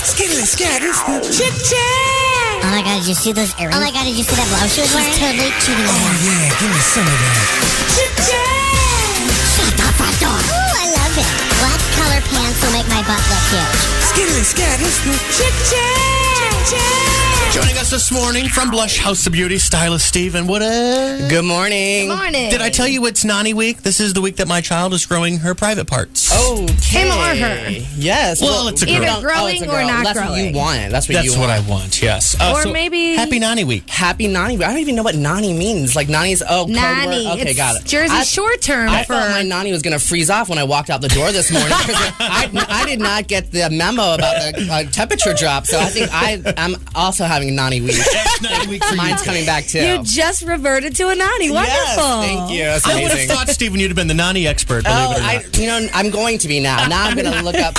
Skiddly scat, it's the Chick Chat. Oh my god, did you see those earrings? Oh my god, did you see that blouse she was wearing? She's totally cheating on Oh yeah, give me some of that. Chick Chat. Shut the front door. Ooh, I love it. What color pants will make my butt look huge? Skiddly scat, it's the Chick Chat. Joining us this morning from Blush House of Beauty, stylist Steven. What up? Good morning. Good morning. Did I tell you it's Nani week? This is the week that my child is growing her private parts. Okay. Him or her? Yes. Well, it's a girl. Either growing it's a or girl. not That's growing. what you want. That's what you want. I want, yes. Or maybe- Happy Nani week. Happy Nani. I don't even know what Nani means. Like Nani's, code Nanny. word. Okay, It's got it. Jersey short term I for... thought my Nani was going to freeze off when I walked out the door this morning. I did not get the memo about the temperature drop, so I think I'm also having a Nani week. It's Nani week for you. Mine's coming back too. You just reverted to a nanny. Wonderful. Yes, thank you. That's I would have amazing. thought, Steven, you'd have been the Nani expert, believe it or not. I'm going to be now. Now I'm going to look up.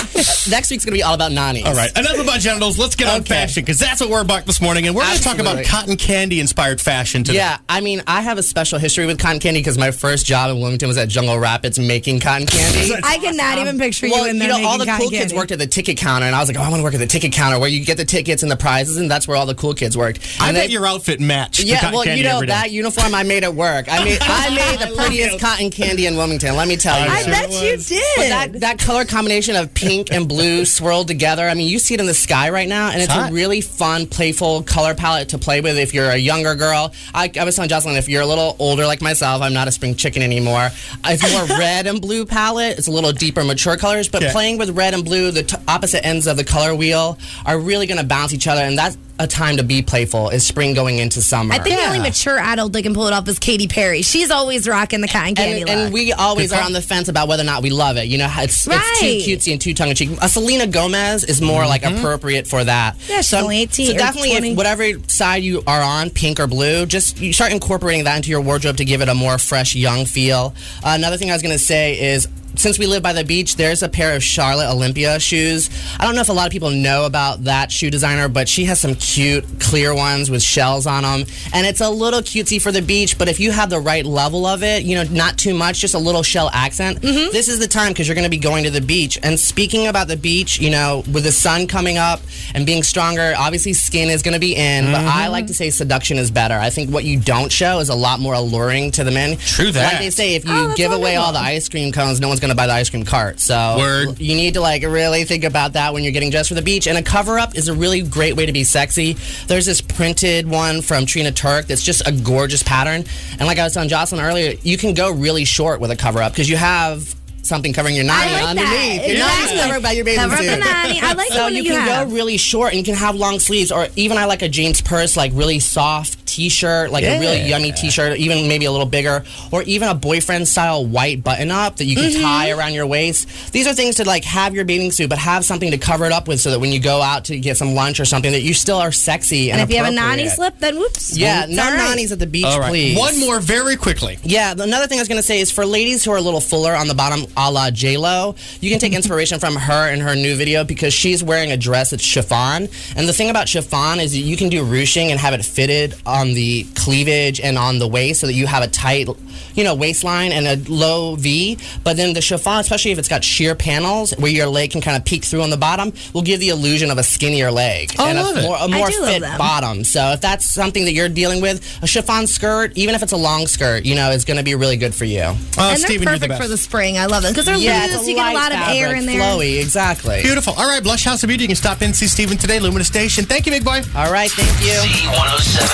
Next week's going to be all about Nani. All right, enough about genitals. Let's get on fashion, because that's what we're about this morning. And we're going to talk about cotton candy-inspired fashion today. Yeah, I mean, I have a special history with cotton candy because my first job in Wilmington was at Jungle Rapids making cotton candy. I cannot even picture you in there all the making cool cotton kids candy. worked at the ticket counter, and I was like, oh, I want to work at the ticket counter where you get the tickets and the prizes, and that's where all the cool kids worked. I And bet your outfit matched the cotton candy every day. That uniform I made at work. I made the prettiest cotton candy in Wilmington, let me tell you. I bet you did. But that color combination of pink and blue swirled together, I mean, you see it in the sky right now, and it's a really fun, playful color palette to play with if you're a younger girl. I was telling Jocelyn, if you're a little older like myself, I'm not a spring chicken anymore. It's more red and blue palette. It's a little deeper, mature colors, but playing with red and blue, the opposite ends of the color wheel are really going to balance each other, and that's a time to be playful is spring going into summer. I think the only mature adult that can pull it off is Katy Perry. She's always rocking the cotton candy look. And we always are on the fence about whether or not we love it. You know, it's too cutesy and too tongue-in-cheek. Selena Gomez is more like appropriate for that. Yeah, she's only 18 So or definitely, 20. if whatever side you are on, pink or blue, you start incorporating that into your wardrobe to give it a more fresh, young feel. Another thing I was going to say is, since we live by the beach, there's a pair of Charlotte Olympia shoes. I don't know if a lot of people know about that shoe designer, but she has some cute, clear ones with shells on them. And it's a little cutesy for the beach, but if you have the right level of it, you know, not too much, just a little shell accent, this is the time because you're going to be going to the beach. And speaking about the beach, you know, with the sun coming up and being stronger, obviously skin is going to be in, but I like to say seduction is better. I think what you don't show is a lot more alluring to the men. True that. Like they say, if you give away all the ice cream cones, no one's going to buy the ice cream cart. So you need to really think about that when you're getting dressed for the beach. And a cover-up is a really great way to be sexy. There's this printed one from Trina Turk that's just a gorgeous pattern. And like I was telling Jocelyn earlier, you can go really short with a cover-up because you have something covering your nanny underneath. Your nanny's covered by your bathing Cover suit. up the nanny. I like so the one you that can have. go really short and you can have long sleeves, or even I like a James Purse, like really soft t-shirt, like a really yummy t-shirt, even maybe a little bigger, or even a boyfriend style white button up that you can tie around your waist. These are things to have your bathing suit, but have something to cover it up with so that when you go out to get some lunch or something, that you still are sexy and if you have a appropriate. nanny slip, then whoops. Yeah, It's no all right. nannies at the beach, All right. please. One more very quickly. Yeah, another thing I was going to say is for ladies who are a little fuller on the bottom, a la J-Lo, you can take inspiration from her in her new video because she's wearing a dress that's chiffon. And the thing about chiffon is that you can do ruching and have it fitted on the cleavage and on the waist so that you have a tight, waistline and a low V. But then the chiffon, especially if it's got sheer panels where your leg can kind of peek through on the bottom, will give the illusion of a skinnier leg and a more fit bottom. So if that's something that you're dealing with, a chiffon skirt, even if it's a long skirt, is going to be really good for you. And Steven, they're you're the perfect best. for the spring. I love them because they're loose. You get a lot of air in there. Flowy, exactly. Beautiful. All right, Blush House of Beauty. You can stop in and see Steven today, Lumina Station. Thank you, big boy. All right, thank you. Z107.